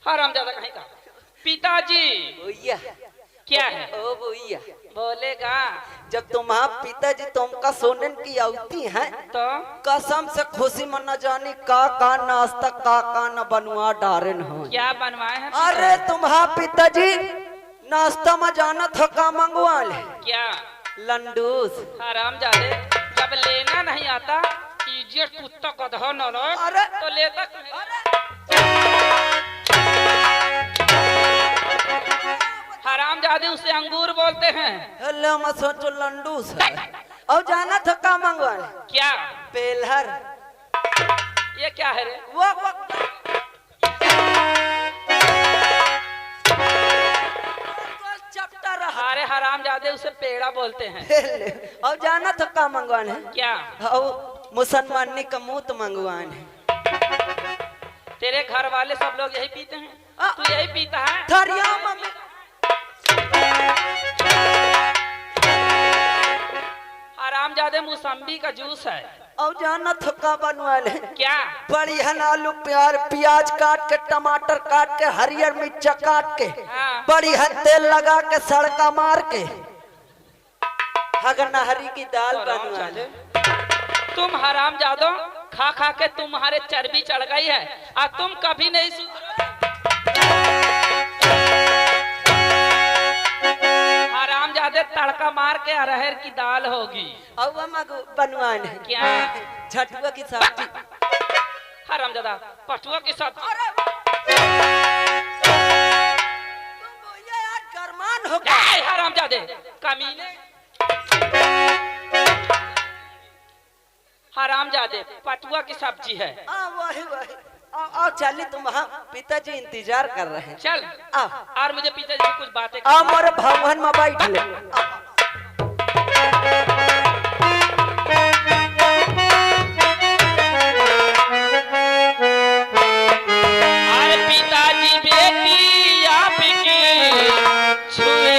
हरामजादा कहीं का। पिताजी भैया क्या है? ओ भैया बोलेगा जब तुम्हारा पिताजी तुमका सोनन की आवती है तो कसम से खुशी मन न जानी का नाश्ता का न बनवा डारन हो। क्या बनवाए हैं? अरे तुम्हारा पिताजी नाश्ता में जाना था का मंगवा ले। क्या? लंडूस। हरामजादे जब लेना नहीं आता इडियट कुत्ता गधा नौलख अरे तो लेता क्यों? हरामजादे उसे अंगूर बोलते हैं। हेलो मैं सोचो लंडूस है और जाना था का मंगवा ले। क्या? पेलहर। ये क्या है रे? वो चपटा रहा। अरे हरामजादे उसे पेड़ा बोलते हैं। और जाना था का मंगवाने। क्या? और मुसलमानी का मूत मंगवाने। तेरे घर वाले सब लोग यही पीते हैं, तू यही पीता है? थरिया मम्मी हरामजादे मौसम्बी का जूस है। और जाना थका बनवाले। क्या? बड़ी हन आलू प्याज काट के टमाटर काट के हरियर मिर्चा काट के हाँ। बड़ी हन तेल लगा के सड़का मार के हगर नहरी की दाल बनवाले। तुम हरामजादो खा खा के तुम्हारे चर्बी चढ़ गई है और तुम कभी नहीं सुधरो। हरामजादे तड़का मार के अरहर की दाल होगी। और बनवाने। क्या? झटुआ की सब्जी। हरामजादा पटुआ के साथ। यार गरमान हो गया। हरामजादे कमीने। हरामजादे पटुआ की सब्जी है। वही वही। आओ चलिए तुम वहाँ पिताजी इंतजार कर रहे हैं। चल और मुझे पिताजी से कुछ बातें आओ मोरे भवन में बैठ ले। अरे पिताजी बेटी आपकी छुए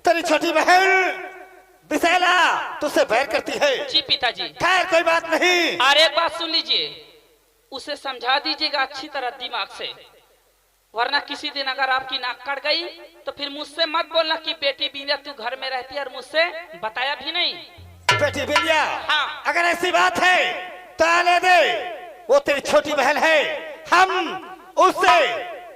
तेरी छोटी बहन बिसेला तुझसे बैर करती है। जी पिताजी। खैर कोई बात नहीं। अरे एक बात सुन लीजिए, उसे समझा दीजिएगा अच्छी तरह दिमाग से, वरना किसी दिन अगर आपकी नाक कट गई तो फिर मुझसे मत बोलना कि बेटी बिंदिया तू घर में रहती है और मुझसे बताया भी नहीं। बेटी बिंदिया? हाँ। अगर ऐसी बात है तो आने दे, वो तेरी छोटी बहन है, हम उससे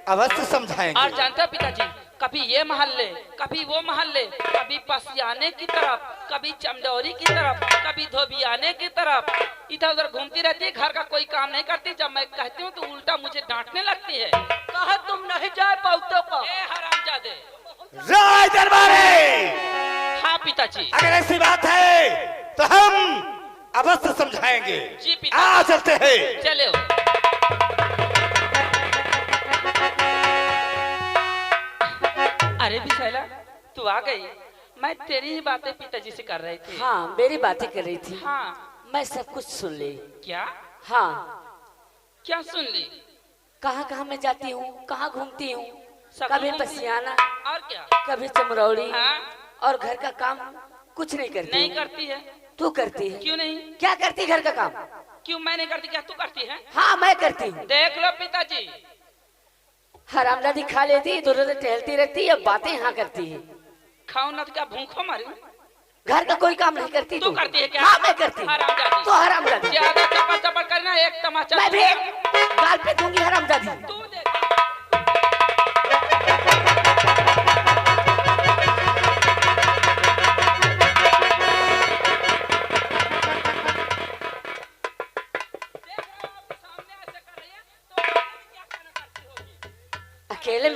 अवश्य समझाएंगे। और जानते हो पिताजी, कभी ये महल्ले कभी वो महल्ले, कभी पसियाने की तरफ, कभी चमदौरी की तरफ, कभी धोबियाने की तरफ इधर उधर घूमती रहती है, घर का कोई काम नहीं करती। जब मैं कहती हूँ तो उल्टा मुझे डांटने लगती है। कहा तुम नहीं जा पाते को। हरामजादे राय दरबारे। हाँ पिताजी। अगर ऐसी बात है तो हम अवश्य समझाएंगे। जी पिताजी। आ चलते हैं। चलो। अरे बिसैला तू आ गई, मैं तेरी ही बातें पिताजी से कर रही थी। हाँ मेरी बातें कर रही थी। हाँ मैं सब कुछ सुन ली। क्या? हाँ। क्या सुन ली? कहाँ कहाँ मैं जाती हूँ, कहाँ घूमती हूँ, कभी पसियाना और क्या, कभी चमरौड़ी। हाँ? और घर का काम कुछ नहीं करती। नहीं करती है। तू करती है। क्यों नहीं? क्या करती घर का काम? क्यों मैं नहीं करती, क्या तू करती है? हाँ मैं करती हूँ। देख लो पिताजी, हरामजादी खा लेती, इधर उधर टहलती रहती, अब बातें यहाँ करती है। खाओ न तो क्या भूखो मारू। घर का कोई काम नहीं करती तू करती है क्या? हाँ मैं करती हूँ। हरामजादी। तो हरामजादी। ज्यादा चपड़ चपड़ करना, एक तमाचा मैं भी गाल पे दूंगी हरामजादी। तू देख।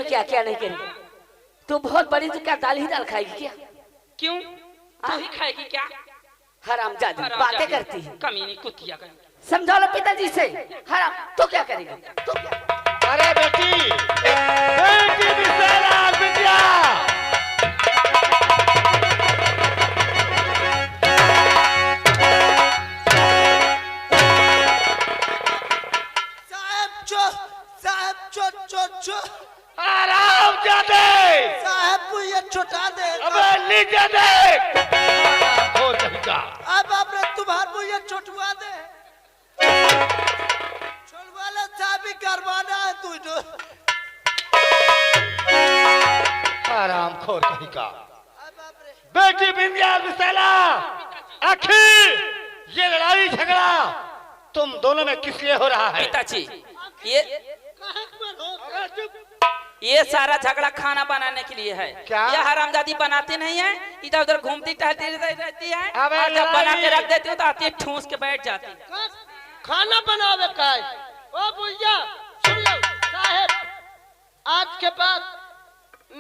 क्या क्या नहीं करेगी। तू बहुत बड़ी, तो क्या दाल ही दाल खाएगी क्या? क्यों? तू ही खाएगी क्या? हरामजादी हराम बातें जादी, करती है। कमीनी कुतिया कहीं। समझा लो पिताजी से। हराम तो क्या करेगा? तो क्या? अरे बेटी, बेटी विशाला विद्या, साहब चो आराम जाते साहब ये छुटा दे। अबे नीचे देख, हो जाएगा। अब आपने तुम्हारे ये छुटवा दे, छुटवा ले साहब ही करवाना है तू जो। आराम खोर कहीं का। अब आपने बेटी विंध्या विशाला, आखिर ये लड़ाई झगड़ा तुम दोनों में किस लिए हो रहा है? पिताजी, ये सारा झगड़ा खाना बनाने के लिए है। क्या? ये हरामजादी बनाती नहीं है, इधर उधर घूमती टहलती रहती है, अबे और जब बना के लड़ाई। रख देती हो तो आती है ठूस के बैठ जाती है। खाना बनावे का है। ओ भैया सुन लो साहब, आज के बाद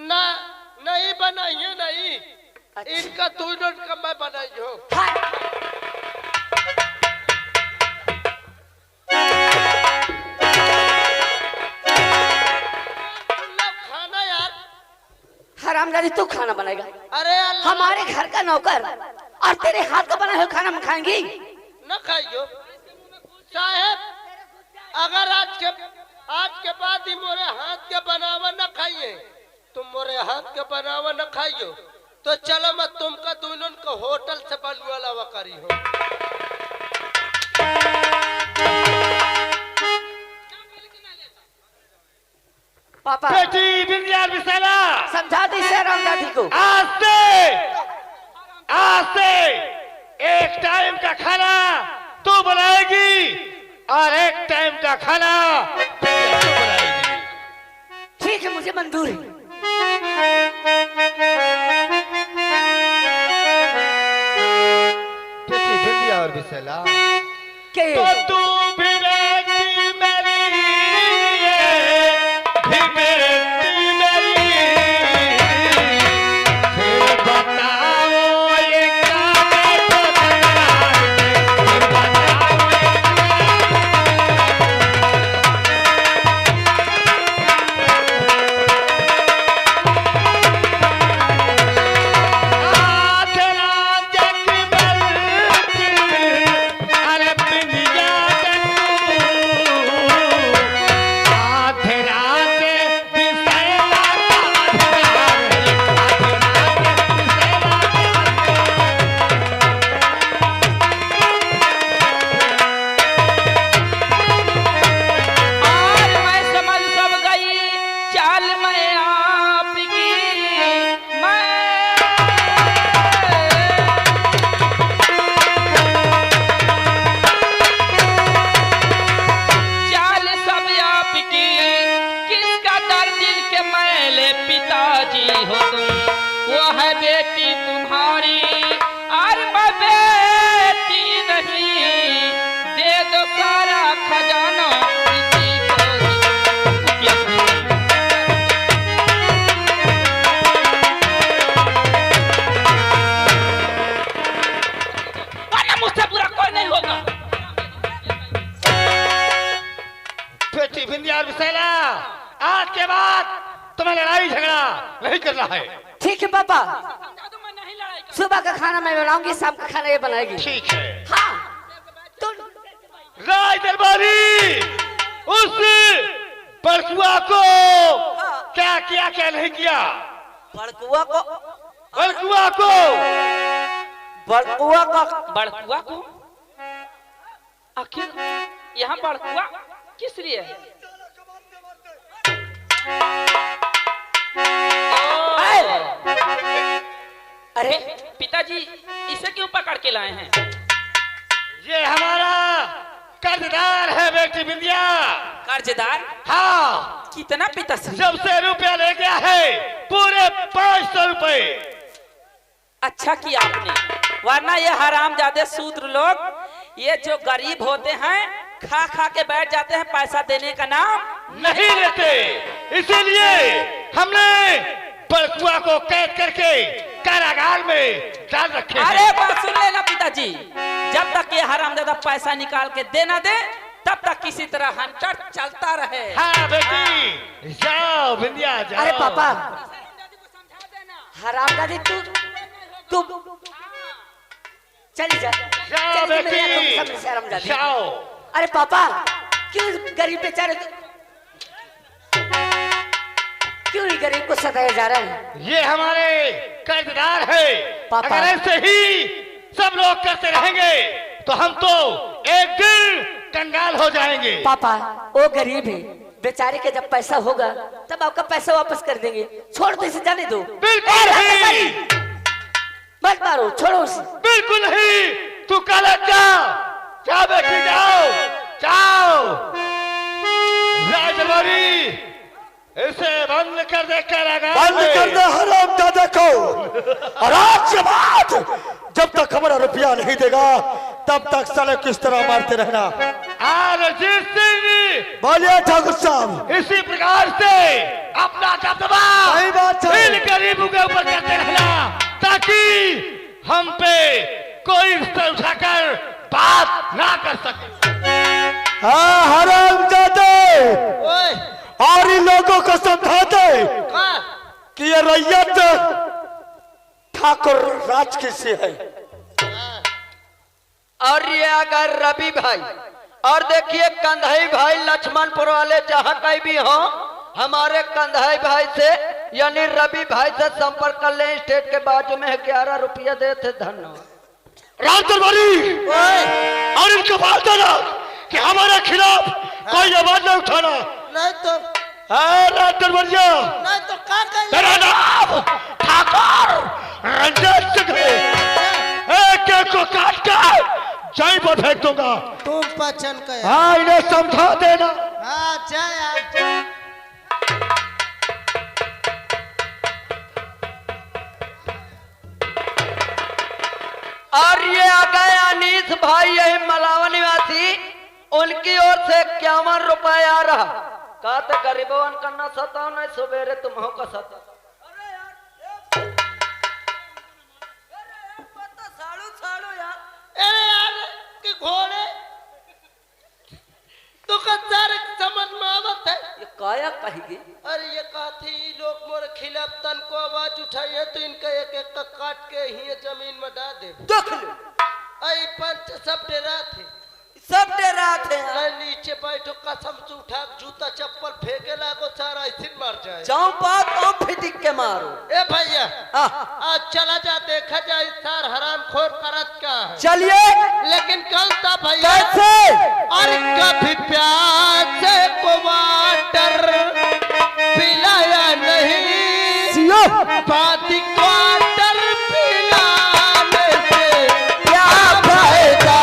ना नहीं बनाइए नहीं। अच्छा। इनका तू नोट का मैं बनाई हो। खाना यार, हरामजादी तू खाना बनाएगा? अरे अल्लाह हमारे घर का नौकर और तेरे हाथ का बना हुआ खाना हम खाएंगी? न खाइयो साहब। अगर आज के बाद ही मोरे हाथ के बनावा न खाइए, तुम मोरे हाथ के बनावा न खाइयो तो चलो मैं तुमका दोनों को होटल से बनवाला करी हो। पापा बेटी विंध्या विशाला, समझा दी से हरामजादी को। आज से एक टाइम का खाना तू बनाएगी और एक टाइम का खाना विंध्या तू बनाएगी। ठीक है, मुझे मंजूर है। बेटी विंध्या और विशाला, के तो तू भी बेटी मेरी, भी बेटी मेरी, फिर बताओ ये क्या मैं तो फिर बताओ और मैं समझ सब गई चाल मैं आपकी, चाल सब आपकी, किसका दर्द दिल के मैले पिताजी हो तुम, वो है बेटी तुम्हारी और मैं बेटी नहीं, दे दो सारा खजाना इसी को ही। वरना मुझसे बुरा कोई नहीं होगा। बेटी विंध्या और विशाला, आज के बाद तुम्हें लड़ाई झगड़ा नहीं करना है। ठीक है पापा, मैं नहीं लड़ाई कर। सुबह का खाना मैं बनाऊंगी, शाम का खाना ये बनाएगी। ठीक है। हाँ तो राज दरबारी, उस बड़कुआ को क्या किया क्या नहीं किया? बड़कुआ को बड़कुआ को बड़कुआ का बड़कुआ को आखिर यहाँ बड़कुआ किस लिए है? अरे पिताजी इसे क्यों पकड़ के लाए हैं? ये हमारा कर्जदार है बेटी विंध्या। कर्जदार? हाँ, कितना पिताश्री? जब से रुपया ले गया है पूरे 500 रुपए। अच्छा किया आपने, वरना ये हरामजादे शूद्र लोग, ये जो गरीब होते हैं खा खा के बैठ जाते हैं, पैसा देने का नाम नहीं लेते, इसीलिए हमने बड़कुआ को कैद करके कारागार में डाल रखे अरे हैं। बात सुन लेना पिताजी, जब तक ये हरामजादा पैसा निकाल के दे ना दे तब तक किसी तरह हंटर चलता रहे। हाँ बेटी, जाओ बिंदिया जाओ। अरे पापा, हरामजादी तू चली जा, जाओ चली जा, मेरे बेटी, यहाँ तुम सब हरामजादी। जाओ। अरे पापा, क्यों गरीब बेचारे क्यों ही गरीब को सताया जा रहा है? ये हमारे कर्जदार है। पापा। अगर ऐसे ही सब लोग करते रहेंगे तो हम तो एक दिन कंगाल हो जाएंगे। पापा, वो गरीब है, बेचारे के जब पैसा होगा तब आपका पैसा वापस कर देंगे। छोड़ दो इसे, जाने दो। बिल्कुल नहीं, मत मारो, छोड़ो उसे। बिल्कुल नहीं। तू कल जाओ बेटी, जाओ जाओ। राजदरबारी, इसे बंद कर दे कारागार बंद कर दे हराम दादा को। और आज के बाद जब तक हमारा रुपया नहीं देगा तब तक साले किस तरह मारते रहना। और अजीत सिंह, बोलिए ठाकुर साहब। इसी प्रकार से अपना दबदबा सही बात है। इन गरीबों के ऊपर करते रहना, ताकि हम पे कोई सर उठाकर बात ना कर सके। हाँ हराम दादा, ओए और इन लोगों को समझा दे कहाँ? कि ये रैयत ठाकुर राज की सी है। और ये अगर रवि भाई और देखिए कंधाई भाई लक्ष्मणपुर वाले जहाँ कहीं भी हो, हमारे कंधाई भाई से यानी रवि भाई से संपर्क कर लें। स्टेट के बाजू में 11 रुपया देते। धन्यवाद। राज दरबारी, और इनको बात देना कि हमारे खिलाफ कोई आवाज न उठाना। नहीं तो राज दरबारिया, नहीं तो क्या कहेंगे? तेरा नाम ठाकुर रंजन सिंह है। एक एक को काट कर जय पर फेंक दूंगा। तुम पहचान के हाँ, इन्हें समझा देना। हाँ जय आप। और ये आ गए अनीस भाई, यही मलावा निवासी, उनकी ओर से 51 रुपए आ रहा। कहते गरीबों करना सताओ, नहीं सवेरे तुम का सता। अरे यार कि घोड़े दुकानदार समझ में आवत है। ये काया कहेगी। अरे ये काथी लोग मोरे खिलाफ तन को आवाज उठाइए तो इनका एक एक का काट के ही जमीन में डाल दे। देख लो, आई पंच सब डरा थे। सब डरा थे। अरे नीचे बैठो, कसम से उठा जूता चप्पल फेंके लागो, सारा ऐसे मर जाए। जाऊं बात तो फिटिक के मारो। ए भैया, आह, आज चला जा, देखा जाए सार हराम खोर करत क्या है। चलिए। लेकिन कल था भैया, कैसे? और कभी प्यासे को वाटर पिलाया नहीं, सियो पाती क्वार्टर पिलाने से क्या फायदा?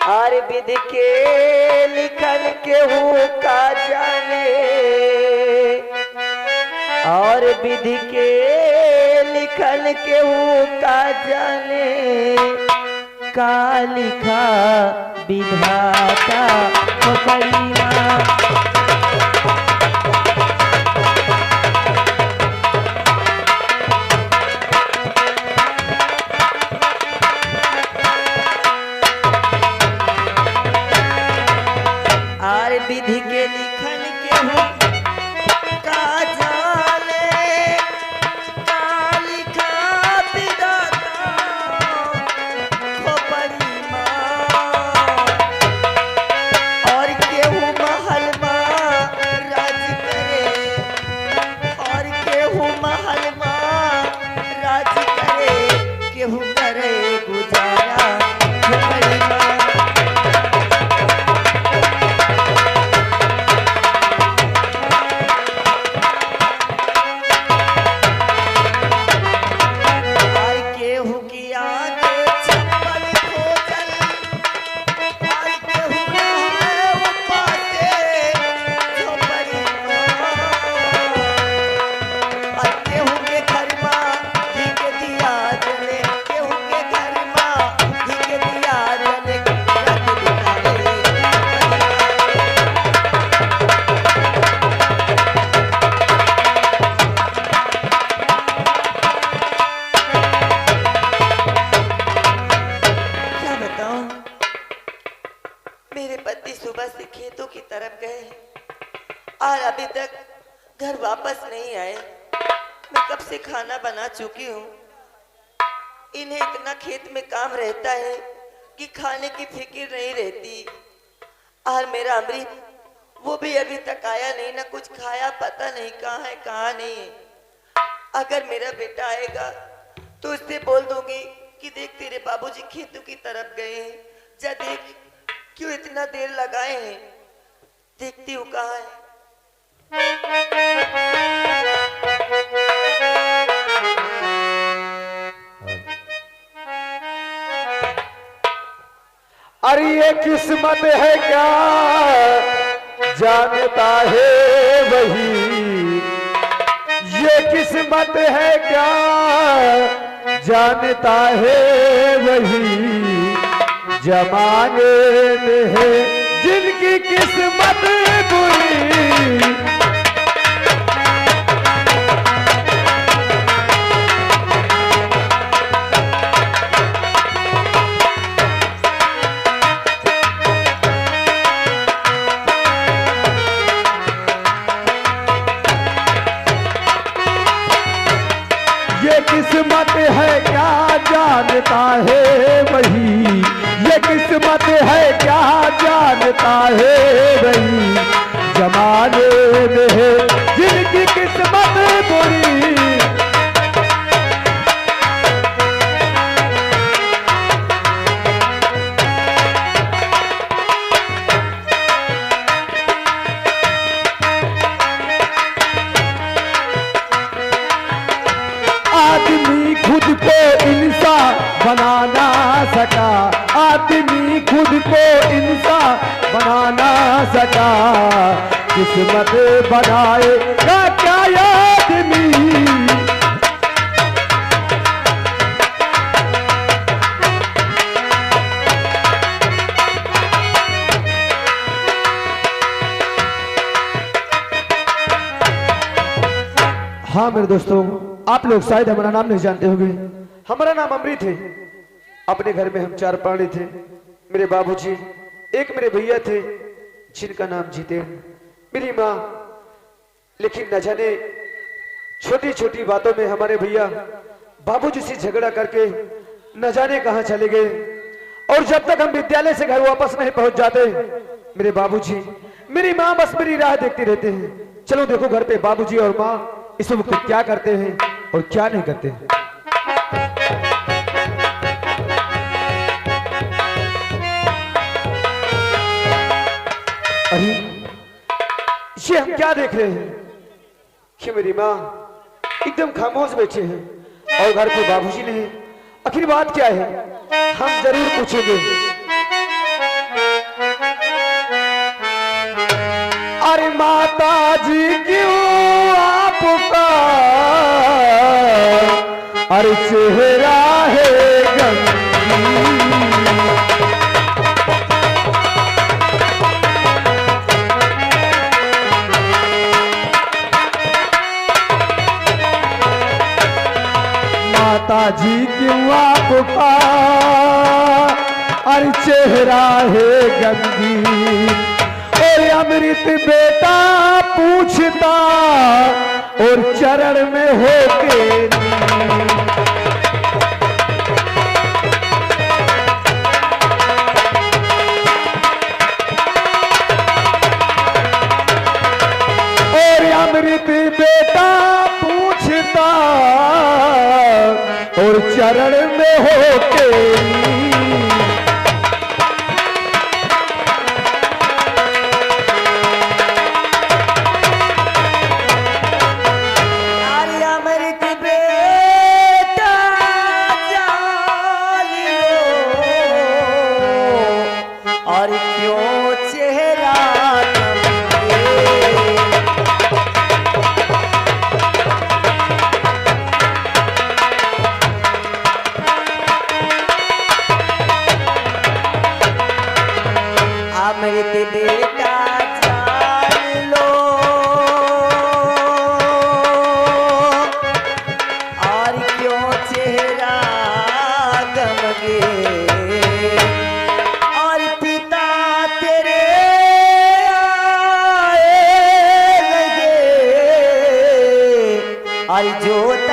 और विधि के लिखल के हूँ का जाने, और विधि के लिखल के हूँ का जाने, का लिखा विधाता पकड़िया। और विधि के लिखन के हूँ का जाने, का लिखा विधाता खोपड़ी माँ। और केहू महल माँ राज करे, और केहू महल माँ राज करे, केहू करे गुजारा खोपड़ी माँ। कब से खाना बना चुकी हूँ। इन्हें इतना खेत में काम रहता है कि खाने की फिक्र नहीं रहती। और मेरा अमृत वो भी अभी तक आया नहीं, ना कुछ खाया, पता नहीं कहाँ है कहाँ नहीं है। अगर मेरा बेटा आएगा तो उससे बोल दूंगी कि देख तेरे बाबूजी खेतों की तरफ गए हैं, जा देख क्यों इतना देर लगाए हैं, देखती हूँ कहाँ है। अरे ये किस्मत है क्या जानता है वही, ये किस्मत है क्या जानता है वही, जमाने में है जिनकी किस्मत बुरी। किस्मत है क्या जानता है वही, ये किस्मत है क्या जानता है वही, जमाने में है जिनकी किस्मत बुरी। आदमी खुद को इंसान बना ना सका, आदमी खुद को इंसान बना ना सका, किस्मत बनाएगा क्या आदमी। हाँ मेरे दोस्तों, आप लोग शायद हमारा नाम नहीं जानते होंगे। हमारा नाम अमृत है। अपने घर में हम 4 प्राणी थे। मेरे बाबूजी, एक मेरे भैया थे जिनका नाम जितेंद्र, मेरी माँ। लेकिन न जाने छोटी छोटी बातों में हमारे भैया बाबूजी से झगड़ा करके न जाने कहां चले गए। और जब तक हम विद्यालय से घर वापस नहीं पहुंच जाते, मेरे बाबूजी, मेरी माँ बस मेरी राह देखते रहते हैं। चलो देखो घर पे बाबूजी और माँ इस वक्त क्या करते हैं और क्या नहीं करते हैं। अरे ये हम क्या देख रहे हैं कि मेरी माँ एकदम खामोश बैठे हैं और घर पे बाबूजी नहीं। आखिर बात क्या है, हम जरूर पूछेंगे। अरे माता जी क्यों आपका अरे चेहरा है गंदी, माता जी क्यों आपका अरे चेहरा है गंदी। और अमृत बेटा पूछता और चरण में होके और अमृत बेटा पूछता और चरण में होके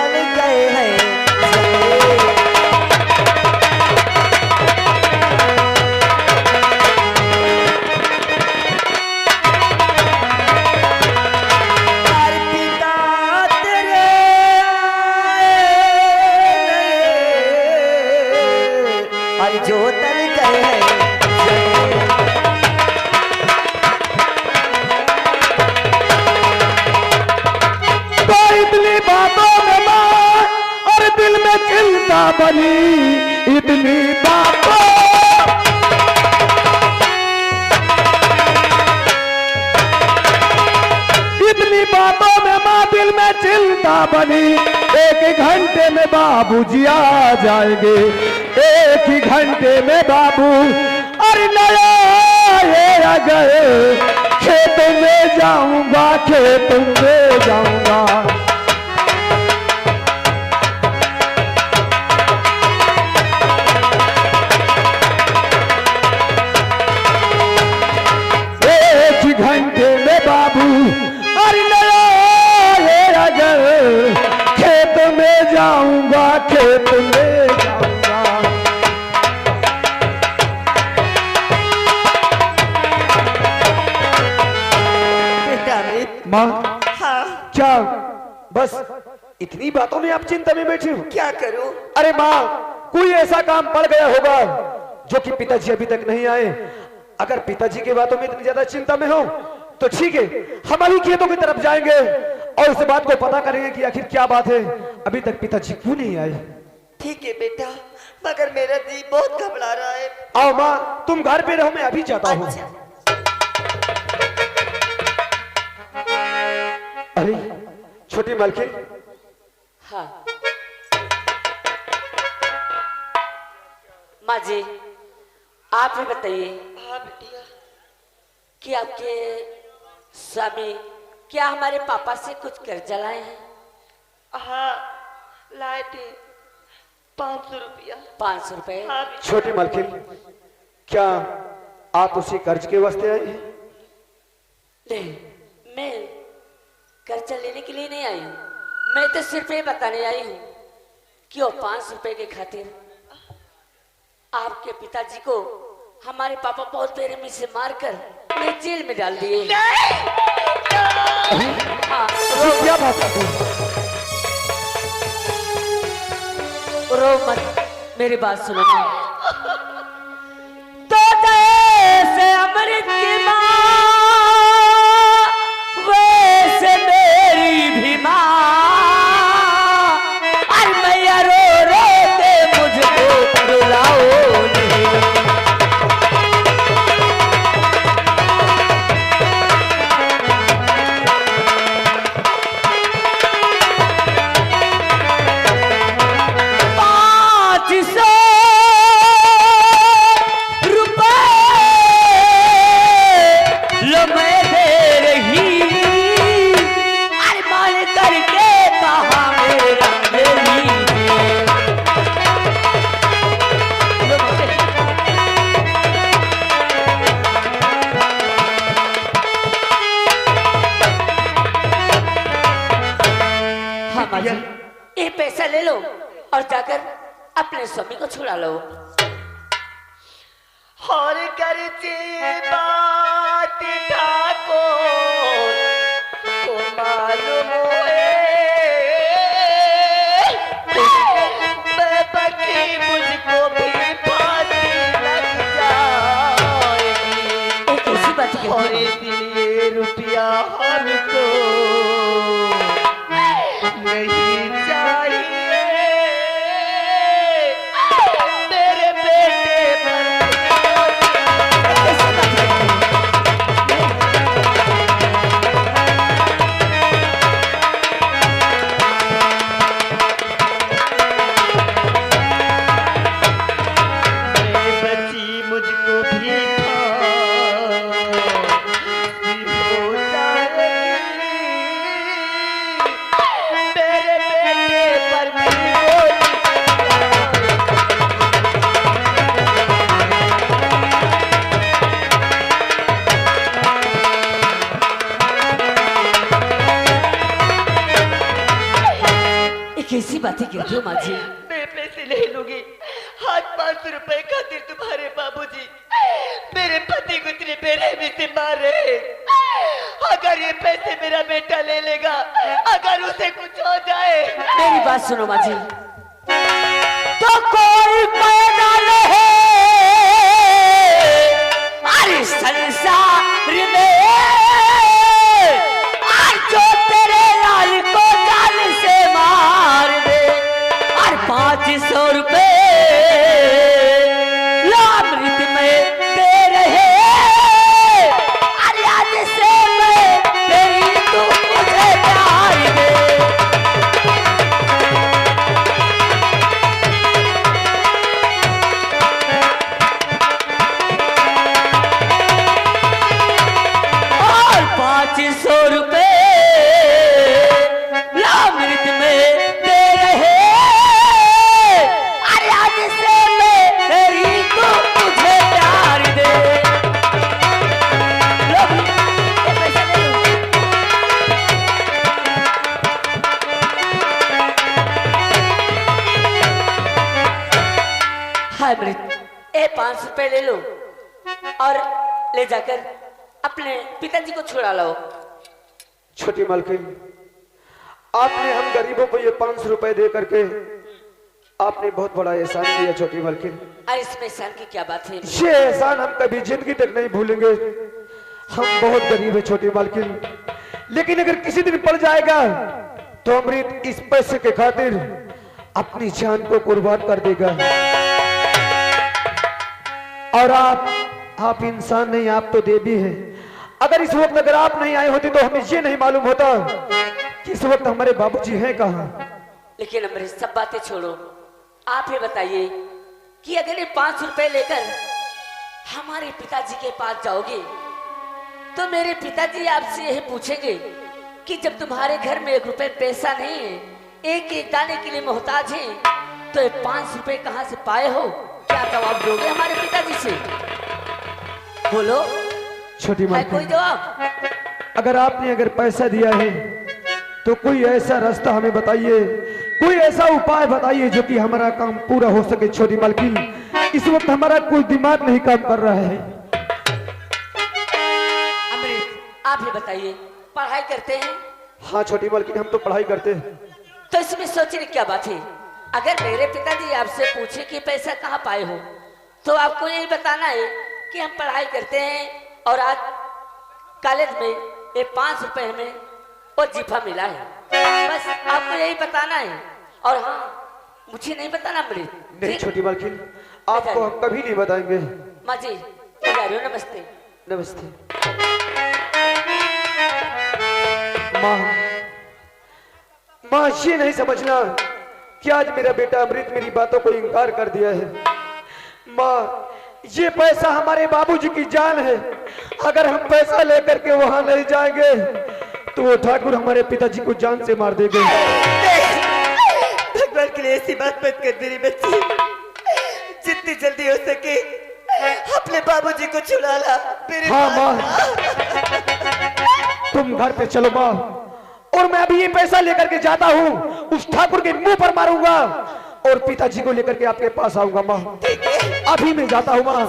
तल गए हैं हर पिता तेरे और जो तल गए हैं तो इतनी बातों में माँ और दिल में चिंता बनी, इतनी बातों इतनी बातों में माँ दिल में चिंता बनी। एक ही घंटे में बाबूजी आ जाएंगे, एक ही घंटे में बाबू अरे नया ये गए खेत में जाऊंगा, खेत में जाऊंगा। एक ही घंटे में बाबू अरे नया ये अगर खेत में जाऊंगा, खेत में जाऊंगा। बेटा अमृत माँ हाँ क्या बस इतनी बातों में आप चिंता में बैठी हो? क्या करूं अरे माँ कोई ऐसा काम पड़ गया होगा जो कि पिताजी अभी तक नहीं आए। अगर पिताजी की बातों में इतनी ज्यादा चिंता में हो तो ठीक है, हम अभी खेतों की तरफ जाएंगे और उस बात को पता करेंगे कि आखिर क्या बात है, अभी तक पिताजी क्यों नहीं आए। ठीक है बेटा मगर मेरा जी बहुत घबरा रहा है। आओ माँ तुम घर पे रहो, मैं अभी जाता हूँ। अच्छा अरे छोटी मालकिन, हाँ माँ जी आप ही बताइए हाँ बिटिया कि आपके स्वामी क्या हमारे पापा से कुछ कर्जा लाए हैं? हाँ लाए थे 500 रुपया। 500 रुपए। हाँ छोटी मालकिन क्या आप उसी कर्ज के वास्ते आई हैं? नहीं, मैं कर्जा लेने के लिए नहीं आई हूँ। मैं तो सिर्फ ये बताने आई हूँ कि वो 500 रुपए के खातिर आपके पिताजी को हमारे पापा बहुत बेरहमी से मारकर उन्हें जेल में डाल दिए। हाँ, ये क्या बात है? रो मत, मेरी बात सुनो ना। तो जैसे अमृत की माँ वैसे मेरी भी माँ, और मैया रो रो के मुझको रुलाओ नहीं। ये पैसा ले लो और जाकर अपने स्वामी को छुड़ा लो। और करती बात ठाकुर को मालूम बाबा की मुझको भी फांसी लग जाएगी। एक ऐसी बात कहती और हूँ। इसलिए रुपया हमको नहीं चाहिए। मेरे बेटे पर बची मुझको भी फांसी हो जाएगी। मेरे ऐसी बातें कहते हो माँ जी? मैं पैसे ले लूंगी। आज 500 रुपए खातिर तुम्हारे बाबूजी मेरे पति को इतने बेरहमी से मारे। अगर ये पैसे मेरा बेटा ले लेगा, अगर उसे कुछ हो जाए। मेरी बात सुनो माँ जी, तो कोई पैदा नहीं अरे संसार में, आज जो तेरे लाल को जान से मार दे, और 500 रुपए लामृत में दे रहे, अरे आज से मैं तेरी तू मुझे प्यार दे। और 500 रुपए लामृत में दे रहे, अरे आज से मैं तेरी तू मुझे प्यार दे। लो, ये पैसा ले लो। हाय अमृत, ये 500 रुपए ले लो और ले जाकर अपने पिताजी को छुड़ा लाओ। छोटी मालकिन, आपने हम गरीबों को ये 500 रुपए दे करके आपने बहुत बड़ा एहसान किया छोटी मालकिन। अरे इसमें एहसान की क्या बात है? ये एहसान हम कभी जिंदगी तक नहीं भूलेंगे। हम बहुत गरीब है छोटी मालकिन, लेकिन अगर किसी दिन पड़ जाएगा तो अमृत इस पैसे के खातिर अपनी जान को कुर्बान कर देगा। और आप इंसान नहीं, आप तो देवी हैं। अगर इस वक्त अगर आप नहीं आए होते तो हमें ये नहीं मालूम होता कि इस वक्त हमारे बाबूजी हैं कहाँ। लेकिन अमृत सब बातें छोड़ो, आप ये बताइए कि अगर ये 500 रुपए लेकर हमारे पिताजी के पास जाओगे तो मेरे पिताजी आपसे यही पूछेंगे कि जब तुम्हारे घर में 1 रुपए पैसा नहीं है, एक एक दाने के लिए मोहताज हैं, तो ये 500 रुपए कहाँ से पाए हो? क्या जवाब दोगे हमारे पिताजी से? बोलो, छोटी है कोई मालकिन, जवाब? अगर पैसा दिया है तो कोई ऐसा रास्ता हमें बताइए, कोई ऐसा उपाय बताइए जो कि हमारा काम पूरा हो सके। छोटी मालकिन, इस वक्त हमारा कोई दिमाग नहीं काम कर रहा है। अमृत आप ही बताइए, पढ़ाई करते हैं? हाँ छोटी मालकिन, हम तो पढ़ाई करते हैं। तो इसमें सोचने की क्या बात है? अगर मेरे पिताजी आपसे पूछे कि पैसा कहाँ पाए हो तो आपको यही बताना है कि हम पढ़ाई करते हैं और आज कॉलेज में ये 500 रुपए हमें वो जीफा मिला है। बस आपको यही बताना है। और हाँ, मुझे नहीं बताना अमृत। नहीं ठीक? छोटी मालकिन, आपको हम कभी नहीं बताएंगे। माँ जी, पुजारी हो, नमस्ते। नमस्ते। माँ ये नहीं समझना कि आज मेरा बेटा अमृत मेरी बातों को इनकार कर दिया है। माँ, ये पैसा हमारे बाबूजी की जान है। अगर हम पैसा लेकर के वहां नहीं जाएंगे तो वो ठाकुर हमारे पिताजी को जान से मार देंगे। भगवान के लिए ऐसी बात मत कर मेरी बच्ची। जितनी जल्दी हो सके अपने बाबूजी को छुड़ा ला। मेरे हाँ माँ, पास तुम घर पे चलो माँ, और मैं अभी ये पैसा लेकर के जाता हूँ, उस ठाकुर के मुंह पर मारूंगा और पिताजी को लेकर के आपके पास आऊंगा माँ। अभी मैं जाता हूँ माँ।